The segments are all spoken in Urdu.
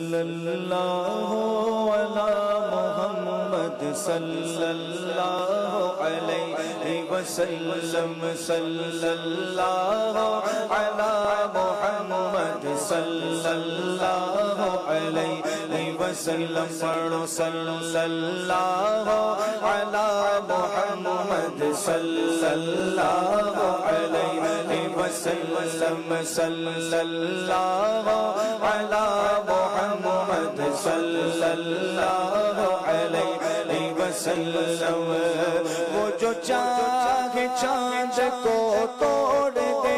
صلی اللہ علی محمد صلی اللہ علیہ وسلم صلی اللہ علی محمد صلی اللہ علیہ وسلم پڑھو صلی اللہ علی محمد صلی اللہ علیہ وسلم صلی اللہ علی محمد صلی اللہ علیہ وسلم وہ جو چاہے چاند کو توڑ دے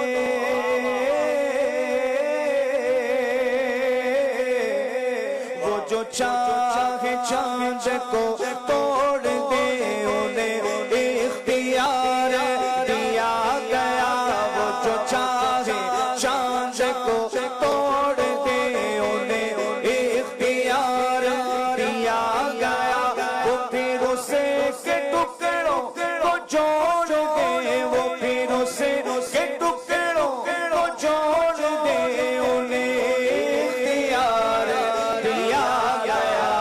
وہ جو چاہے چاند کو توڑ دے انہیں اختیار دیا گیا وہ جو چاہے چاند کو توڑ دے انہیں اختیار دیا گیا وہ پھر اسے کے ٹکڑوں کو جوڑ دے وہ پھر اسے کے ٹکڑوں کو جوڑ دے انہیں اختیار دیا گیا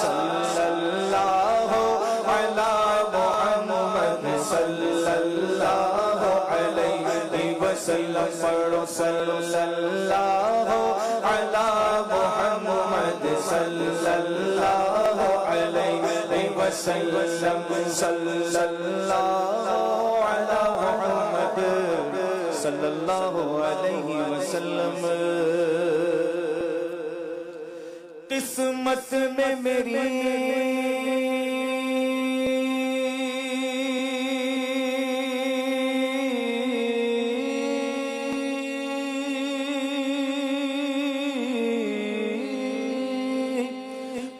صلی اللہ علی محمد صلی اللہ علیہ وسلم پڑھو صلی اللہ علی محمد صلی اللہ علیہ وسلم صلی اللہ علی محمد صلی اللہ علیہ وسلم قسمت میں میری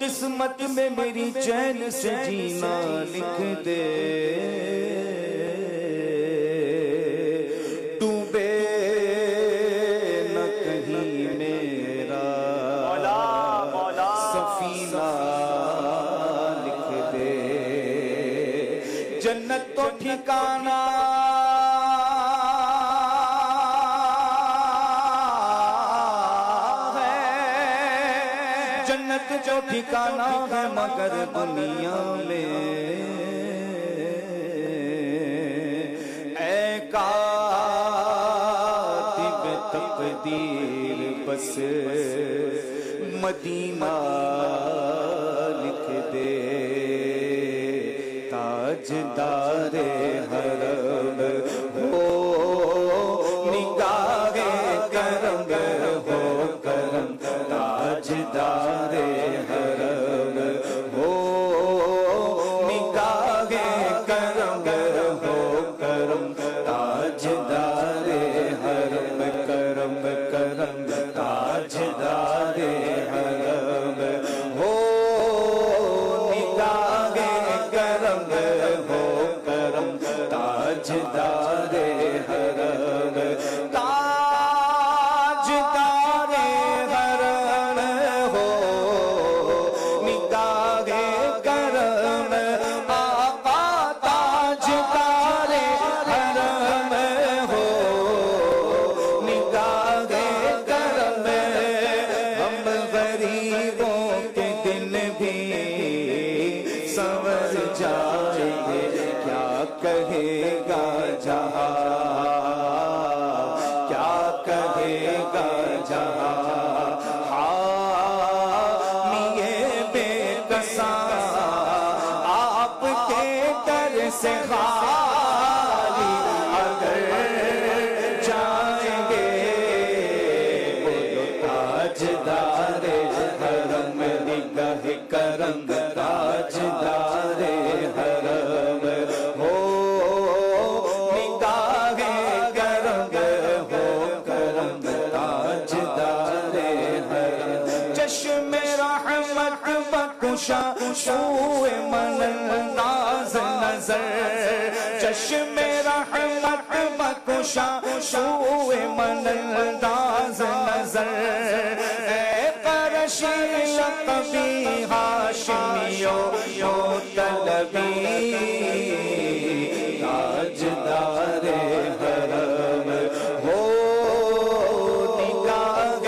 قسمت میں میری چین سے جینا لکھ دے ڈوبے نہ کہیں میرا سفینہ لکھ دے جنت تو ٹھکانہ جنت جو ٹھکانہ ہے مگر دنیا میں اے کاتب تقدیر بس مدینہ لکھ دے تاجدار حرم ہو نگاہ کرم ہو کرم تاجدار حرم ہو نگاہ کرم ہو کرم تاجدار حرم کرم کرم تاجدار حرم ہو نگاہ کرم ہو کرم تاجدار حرم سنور جائیں گے کیا کہے گا جہاں کیا کہے گا جہاں حامیے بے کساں آپ کے در سے خالی اگر جائیں گے وہ تاجدار حرم نگاہ کرم تاجدار حرم ہو نگاہ کرم ہو کرم تاجدار حرم چشم رحمت بخشا سوئے من ناز نظر چشم رحمت بخشا سوئے من ناز نظر اے قرشی لقبی ہاشمیو یو طلبی تاجدار حرم ہو نگاہ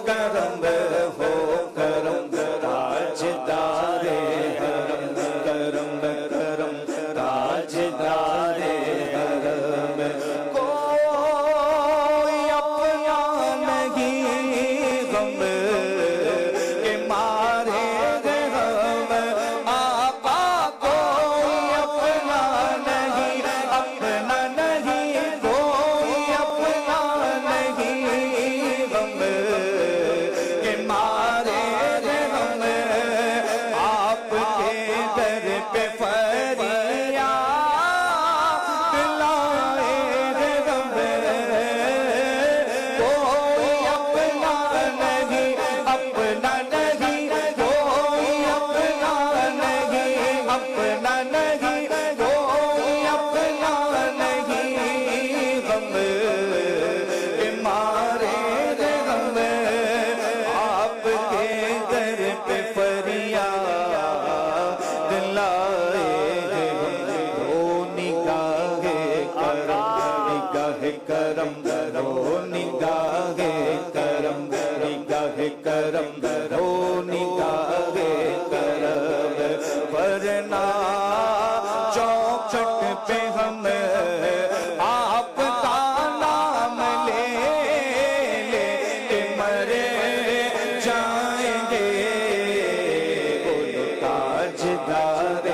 کرم ہو کرم ہو نگاہ کرم، ورنہ چوکھٹ پہ ہم آپ کا نام لے لے کے مر جائیں گے۔ بولو تاجدار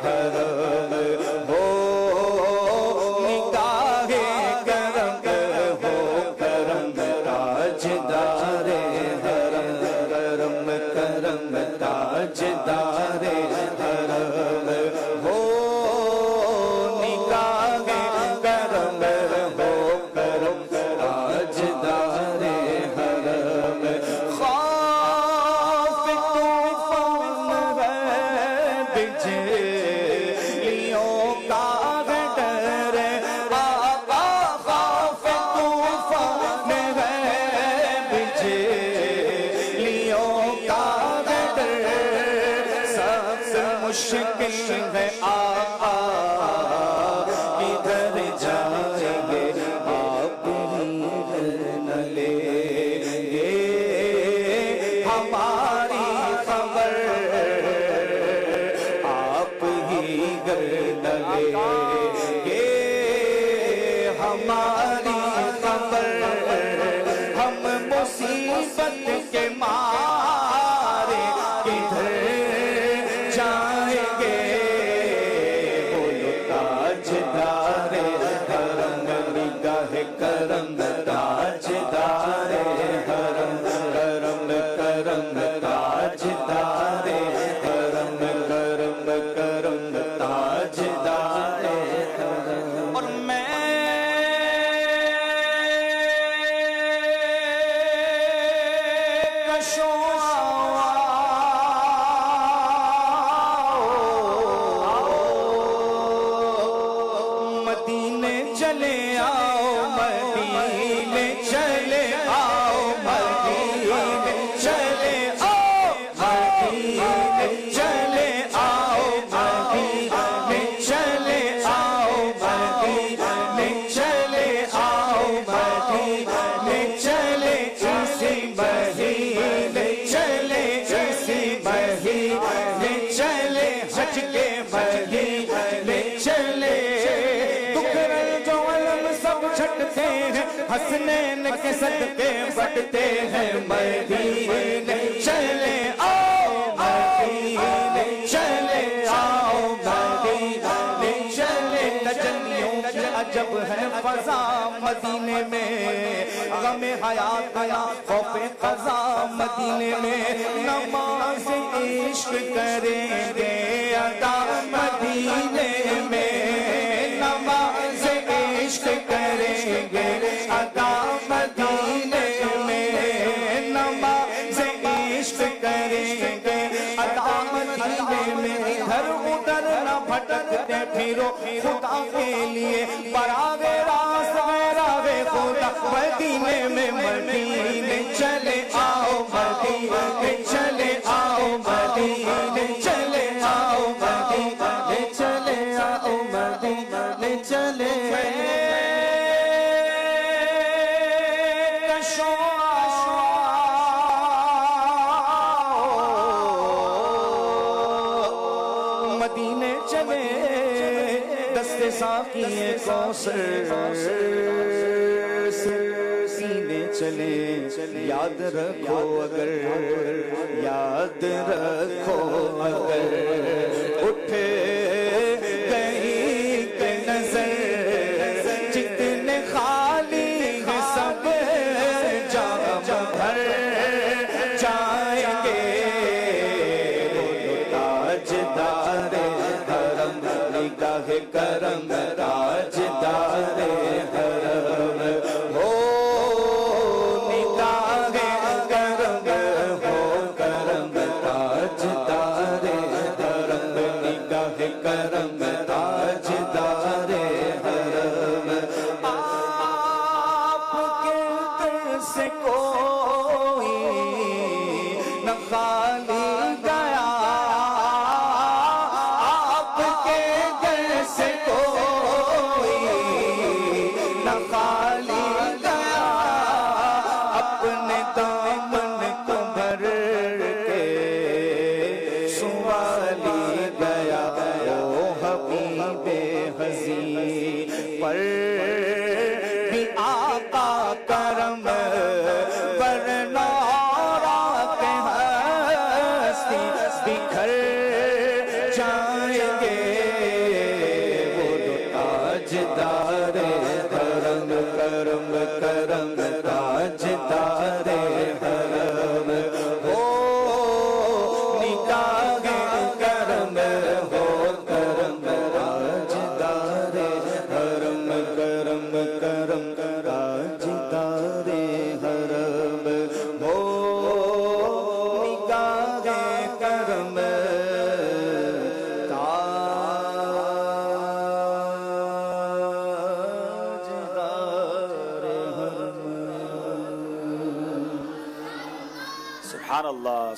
حرم ہو نگاہ کرم، ہو کرم تاجدار حرم، کرم کرم تاجدار حرم ہو نگاہ کرم، ہو کرم تاجدار حرم۔ خوف طوفان ہے بجلیوں کا ڈر، آقا خوف طوفان ہے بجلیوں کا ڈر، سب سے مشکل ہے آقا کدھر جائیں گے، آپ ہی نہ لیں گے ہماری خبر، آپ ہی گر نہ لیں گے ہماری خبر، ہم مصیبت کے مارے کدھر جائیں گے۔ بولو تاجدار حرم، نگاہ کرم تاجدار حرم، کرم کرم تاجدار حرم، کرم کرم تاجدار حرم۔ اور میں کشوں مدینے چلے آؤ، مدینے چلے آؤ، مدینے چلے آؤ، مدینے چلے آؤ، مدینے چلے آؤ، مدینے چلے آؤ، مدینے چلے اسی مہینے چلے، اسی مہینے چلے، حج کے مہینے چلے، جو علم سب چھٹتے ہیں، حسنین کے صدقے بٹتے ہیں، مدینے چلے آؤ، مدینے چلے آؤ، مدینے چلے۔ تجلیوں کی عجب ہے فضا مدینے میں، غم حیات یا خوف قضا مدینے میں، نماز عشق کریں گے ادا مدینے میں، نماز عشق کریں گے ادا مدینے میں، نماز عشق کریں گے ادا مدینے میں، ادھر ادھر نہ بھٹکتے پھرو خدا کے لیے، براہ راست راہ خدا مدینے میں، مدینے چلے آؤ، مدینے چلے آؤ، مدینے چلے آؤ، مدینے چلے آؤ، مدینے چلے کشوں مدینے چلے، دست ساقی کوثر سینے چلے، یاد رکھو اگر، یاد رکھو اگر اٹھ گئی کہ نظر، جتنے خالی ہیں سب جام بھر جائیں گے۔ بولو تاجدار حرم، نگاہ کرم تاجدار حرم ہو نگاہ کرم، ہو کرم تاجدار حرم، نگاہ کرم تاجدار حرم۔ آپ کے در سے کوئی نہ خالی گیا، آپ کے در سے کوئی نہ خالی گیا، اپنے دامن کو جائیں گے وہ تو تاجدار حرم کرم کرم تاجدار حرم ہو نگاہ کرم ہو کرم تاجدار حرم کرم کرم تاجدار حرم ہو نگاہ کرم تاجدار حرم. سبحان اللہ.